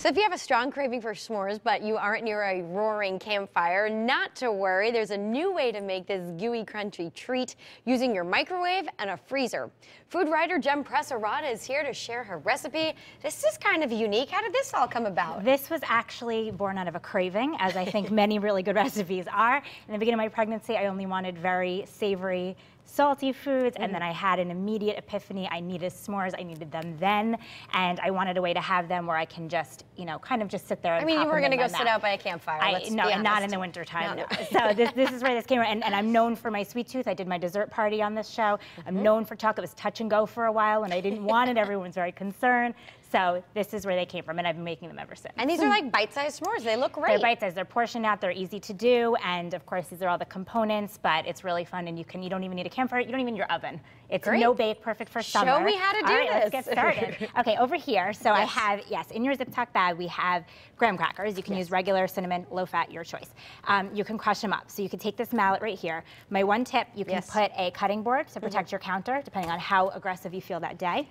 So if you have a strong craving for s'mores, but you aren't near a roaring campfire, not to worry. There's a new way to make this gooey, crunchy treat using your microwave and a freezer. Food writer Jenn Arata is here to share her recipe. This is kind of unique. How did this all come about? This was actually born out of a craving, as I think many really good recipes are. In the beginning of my pregnancy, I only wanted very savory, salty foods, and then I had an immediate epiphany. I needed s'mores. I needed them then, and I wanted a way to have them where I can just, you know, kind of just sit there and you were going to go sit out by a campfire. No, and not in the wintertime. No. So this is where this came from, and I'm known for my sweet tooth. I did my dessert party on this show. I'm known for chocolate. It was touch and go for a while, and I didn't want it. Everyone was very concerned. So this is where they came from, and I've been making them ever since. And these are like bite-sized s'mores. They look great. They're bite-sized. They're portioned out. They're easy to do, and of course these are all the components. But it's really fun, and you don't even need a campfire. You don't even need your oven. It's no bake, perfect for summer. Show me how to do all right, this. Let's get started. Okay, over here. So I have in your Zip-Tuck bag we have graham crackers. You can use regular, cinnamon, low-fat, your choice. You can crush them up. So you can take this mallet right here. My one tip: you can put a cutting board to protect your counter, depending on how aggressive you feel that day.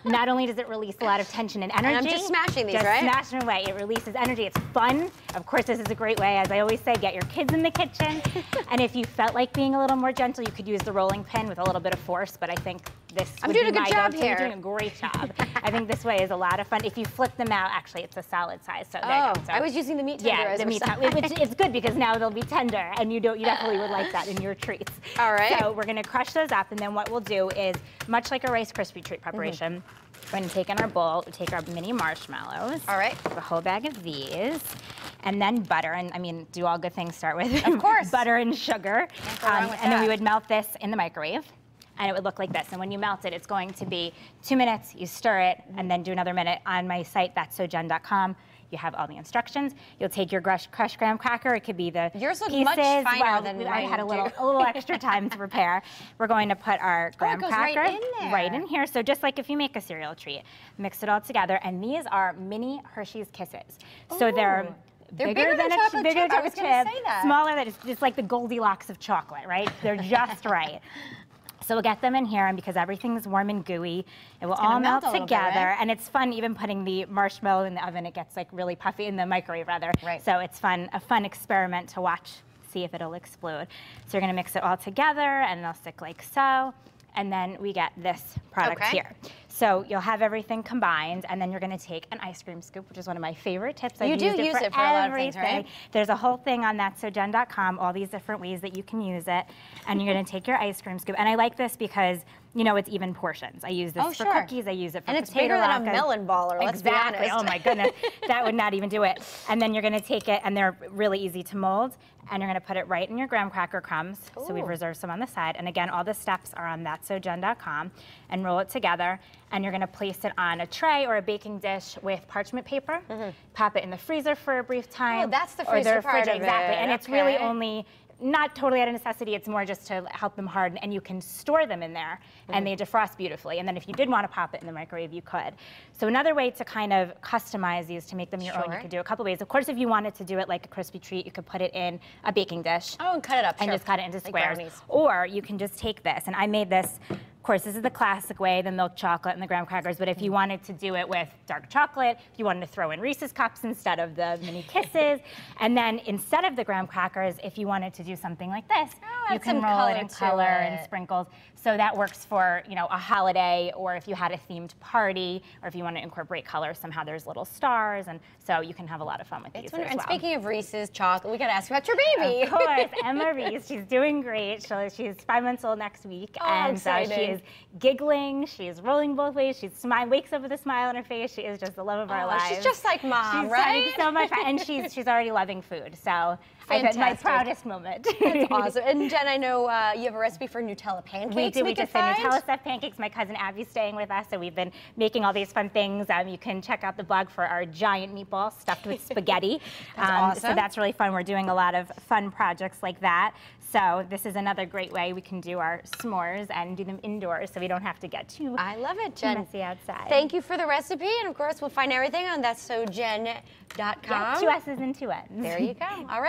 Not only does it release a lot of tension and energy. And I'm just smashing these, right? Just smashing away. It releases energy. It's fun. Of course, this is a great way, as I always say, get your kids in the kitchen. And if you felt like being a little more gentle, you could use the rolling pin with a little bit of force, but I think this I'm doing a good job here. You're doing a great job. I think this way is a lot of fun. If you flip them out, actually, it's a solid size. So there you go. So, I was using the meat tender as the meat tender, which is good because now they'll be tender, and you definitely would like that in your treats. All right. So we're going to crush those up, and then what we'll do is, much like a Rice Krispie treat preparation, we're going to take in our bowl, we take our mini marshmallows. All right. A whole bag of these. And then butter, and I mean, do all good things start with of course. butter and sugar. And then we would melt this in the microwave, and it would look like this. And when you melt it, it's going to be 2 minutes, you stir it, and then do another minute. On my site, that'ssojenn.com, you have all the instructions. You'll take your crushed graham cracker. It could be the Yours look pieces. much finer than I had a little extra time to prepare. We're going to put our graham cracker right in here. So just like if you make a cereal treat, mix it all together. And these are mini Hershey's Kisses. So they're bigger than a chocolate chip. I was going to say that. Smaller than it's like the Goldilocks of chocolate, right? They're just right. So we'll get them in here, and because everything's warm and gooey, it will all melt together. And it's fun even putting the marshmallow in the oven. It gets like really puffy, in the microwave rather. Right. So it's fun, a fun experiment to watch, see if it'll explode. So you're gonna mix it all together, and they'll stick like so. And then we get this product here. So you'll have everything combined, and then you're going to take an ice cream scoop, which is one of my favorite tips. You do use it for a lot of things, right? There's a whole thing on that'ssojenn.com, all these different ways that you can use it. And you're going to take your ice cream scoop. And I like this because, you know, it's even portions. I use this for cookies. I use it for potato potato bigger than a melon baller, let's be honest. Oh my goodness. That would not even do it. And then you're going to take it, and they're really easy to mold. And you're going to put it right in your graham cracker crumbs. So we've reserved some on the side. And again, all the steps are on that'ssojenn.com. And roll it together. And you're going to place it on a tray or a baking dish with parchment paper. Pop it in the freezer for a brief time. Oh, that's the freezer part of it. Exactly. And it's really only, not totally out of necessity, it's more just to help them harden, and you can store them in there, and they defrost beautifully. And then if you did want to pop it in the microwave, you could. So another way to kind of customize these to make them your own, you could do a couple ways. Of course, if you wanted to do it like a crispy treat, you could put it in a baking dish. Oh, and cut it up. And just cut it into squares. Or you can just take this, and I made this. Of course, this is the classic way, the milk chocolate and the graham crackers, but if you wanted to do it with dark chocolate, if you wanted to throw in Reese's Cups instead of the mini Kisses, and then instead of the graham crackers, if you wanted to do something like this, you can roll it in color and sprinkles. So that works for, you know, a holiday, or if you had a themed party, or if you want to incorporate color, somehow there's little stars, and so you can have a lot of fun with these as well. And speaking of Reese's chocolate, we got to ask about your baby. Of course, Emma Reese, she's doing great. She's 5 months old next week, and so she is giggling, she's rolling both ways, she's wakes up with a smile on her face. She is just the love of our lives. She's just like Mom, she's right? She's so much fun, and she's already loving food. So I've had my proudest moment. That's awesome. And Jenn, I know you have a recipe for Nutella pancakes. We do. We just did Nutella stuffed pancakes. My cousin Abby's staying with us, so we've been making all these fun things. You can check out the blog for our giant meatballs stuffed with spaghetti. That's awesome. So that's really fun. We're doing a lot of fun projects like that. So this is another great way we can do our s'mores and do them indoors, so we don't have to get too messy outside. Thank you for the recipe, and of course we'll find everything on that'ssojenn.com. 2 S's and 2 N's. There you go. All right.